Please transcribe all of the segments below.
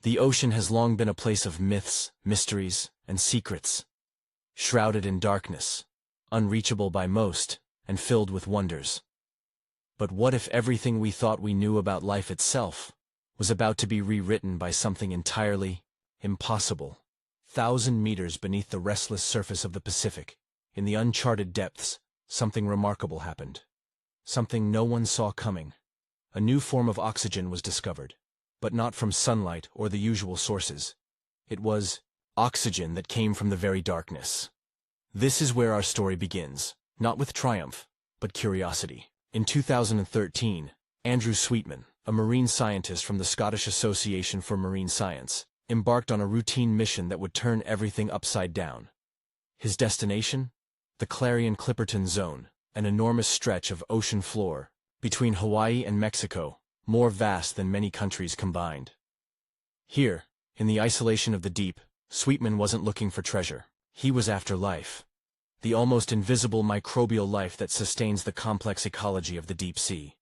The ocean has long been a place of myths, mysteries, and secrets, shrouded in darkness, unreachable by most, and filled with wonders. But what if everything we thought we knew about life itself was about to be rewritten by something entirely impossible? 1,000 meters beneath the restless surface of the Pacific, in the uncharted depths, something remarkable happened. Something no one saw coming. A new form of oxygen was discovered, but not from sunlight or the usual sources. It was oxygen that came from the very darkness. This is where our story begins, not with triumph, but curiosity. In 2013, Andrew Sweetman, a marine scientist from the Scottish Association for Marine Science, embarked on a routine mission that would turn everything upside down. His destination? The Clarion-Clipperton Zone, an enormous stretch of ocean floor between Hawaii and Mexico, more vast than many countries combined. Here, in the isolation of the deep, Sweetman wasn't looking for treasure. He was after life. The almost invisible microbial life that sustains the complex ecology of the deep sea.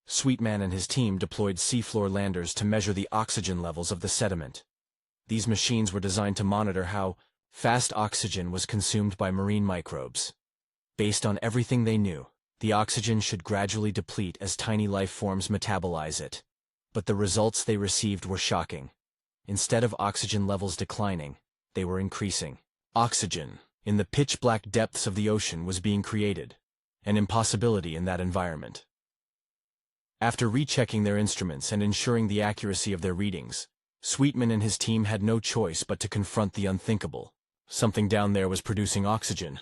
Sweetman and his team deployed seafloor landers to measure the oxygen levels of the sediment. These machines were designed to monitor how fast oxygen was consumed by marine microbes. Based on everything they knew, the oxygen should gradually deplete as tiny life forms metabolize it. But the results they received were shocking. Instead of oxygen levels declining, they were increasing. Oxygen, in the pitch-black depths of the ocean, was being created, an impossibility in that environment. After rechecking their instruments and ensuring the accuracy of their readings, Sweetman and his team had no choice but to confront the unthinkable. Something down there was producing oxygen.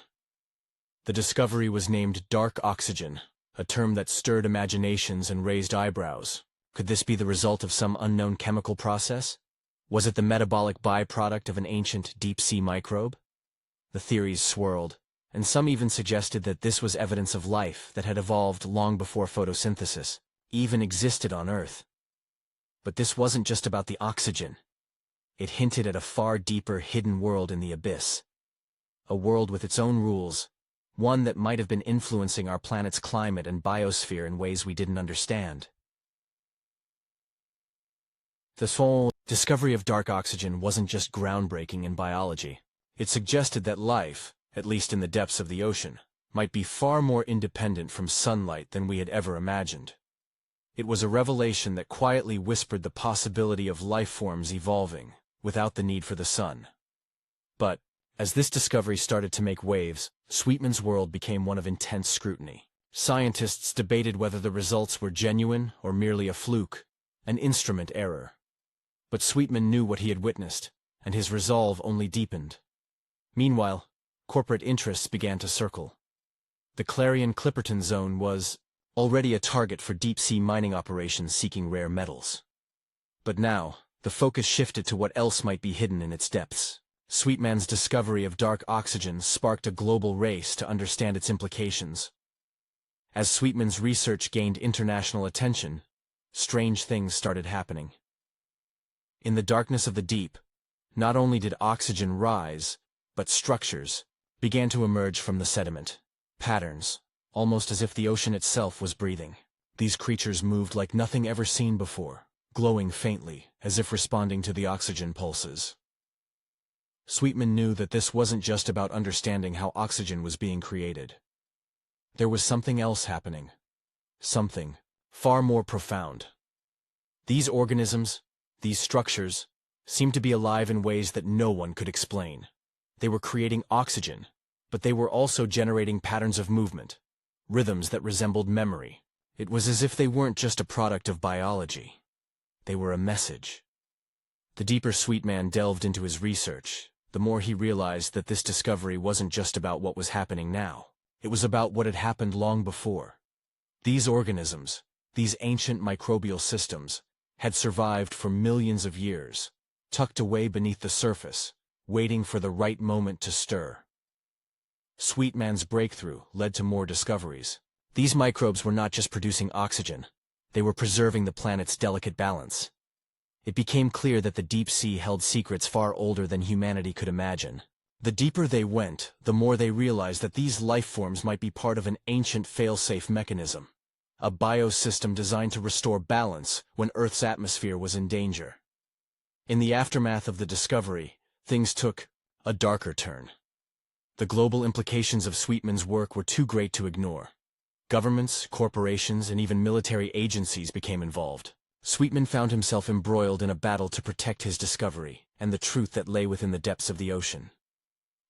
The discovery was named dark oxygen, a term that stirred imaginations and raised eyebrows. Could this be the result of some unknown chemical process? Was it the metabolic byproduct of an ancient deep-sea microbe? The theories swirled, and some even suggested that this was evidence of life that had evolved long before photosynthesis even existed on Earth. But this wasn't just about the oxygen. It hinted at a far deeper, hidden world in the abyss. A world with its own rules, one that might have been influencing our planet's climate and biosphere in ways we didn't understand. This whole discovery of dark oxygen wasn't just groundbreaking in biology. It suggested that life, at least in the depths of the ocean, might be far more independent from sunlight than we had ever imagined. It was a revelation that quietly whispered the possibility of life forms evolving without the need for the sun. But, as this discovery started to make waves, Sweetman's world became one of intense scrutiny. Scientists debated whether the results were genuine or merely a fluke, an instrument error. But Sweetman knew what he had witnessed, and his resolve only deepened. Meanwhile, corporate interests began to circle. The Clarion-Clipperton Zone was already a target for deep-sea mining operations seeking rare metals. But now, the focus shifted to what else might be hidden in its depths. Sweetman's discovery of dark oxygen sparked a global race to understand its implications. As Sweetman's research gained international attention, strange things started happening. In the darkness of the deep, not only did oxygen rise, but structures began to emerge from the sediment. Patterns, almost as if the ocean itself was breathing. These creatures moved like nothing ever seen before, glowing faintly, as if responding to the oxygen pulses. Sweetman knew that this wasn't just about understanding how oxygen was being created. There was something else happening. Something far more profound. These organisms, these structures, seemed to be alive in ways that no one could explain. They were creating oxygen, but they were also generating patterns of movement, rhythms that resembled memory. It was as if they weren't just a product of biology. They were a message. The deeper Sweetman delved into his research, the more he realized that this discovery wasn't just about what was happening now. It was about what had happened long before. These organisms, these ancient microbial systems, had survived for millions of years, tucked away beneath the surface, waiting for the right moment to stir. Sweetman's breakthrough led to more discoveries. These microbes were not just producing oxygen, they were preserving the planet's delicate balance. It became clear that the deep sea held secrets far older than humanity could imagine. The deeper they went, the more they realized that these life forms might be part of an ancient fail-safe mechanism, a biosystem designed to restore balance when Earth's atmosphere was in danger. In the aftermath of the discovery, things took a darker turn. The global implications of Sweetman's work were too great to ignore. Governments, corporations, and even military agencies became involved. Sweetman found himself embroiled in a battle to protect his discovery and the truth that lay within the depths of the ocean.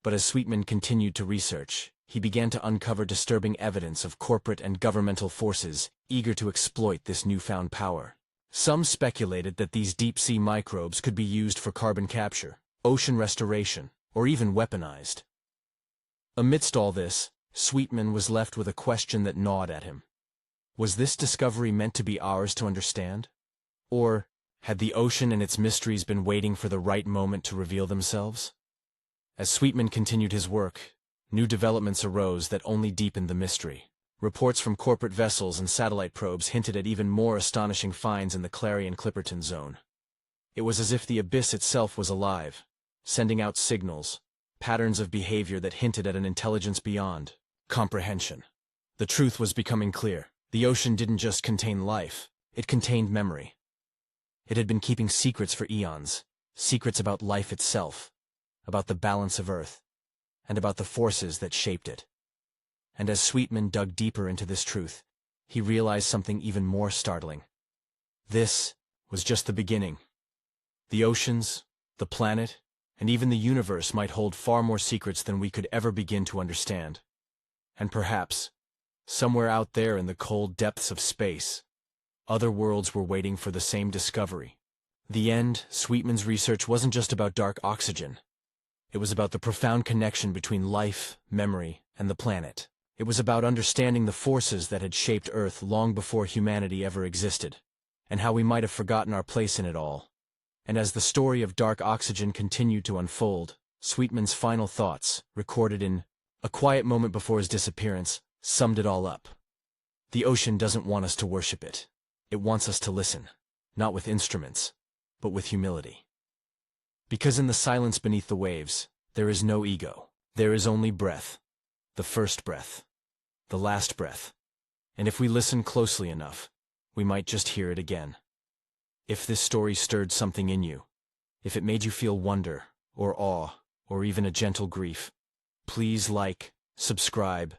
But as Sweetman continued to research, he began to uncover disturbing evidence of corporate and governmental forces eager to exploit this newfound power. Some speculated that these deep-sea microbes could be used for carbon capture, ocean restoration, or even weaponized. Amidst all this, Sweetman was left with a question that gnawed at him. Was this discovery meant to be ours to understand? Or had the ocean and its mysteries been waiting for the right moment to reveal themselves? As Sweetman continued his work, new developments arose that only deepened the mystery. Reports from corporate vessels and satellite probes hinted at even more astonishing finds in the Clarion-Clipperton zone. It was as if the abyss itself was alive, sending out signals, patterns of behavior that hinted at an intelligence beyond comprehension. The truth was becoming clear. The ocean didn't just contain life, it contained memory. It had been keeping secrets for eons, secrets about life itself, about the balance of Earth, and about the forces that shaped it. And as Sweetman dug deeper into this truth, he realized something even more startling. This was just the beginning. The oceans, the planet, and even the universe might hold far more secrets than we could ever begin to understand. And perhaps, somewhere out there in the cold depths of space, other worlds were waiting for the same discovery. The end, Sweetman's research wasn't just about dark oxygen. It was about the profound connection between life, memory, and the planet. It was about understanding the forces that had shaped Earth long before humanity ever existed, and how we might have forgotten our place in it all. And as the story of dark oxygen continued to unfold, Sweetman's final thoughts, recorded in a quiet moment before his disappearance, summed it all up. The ocean doesn't want us to worship it. It wants us to listen, not with instruments, but with humility. Because in the silence beneath the waves, there is no ego. There is only breath. The first breath. The last breath. And if we listen closely enough, we might just hear it again. If this story stirred something in you, if it made you feel wonder, or awe, or even a gentle grief, please like, subscribe,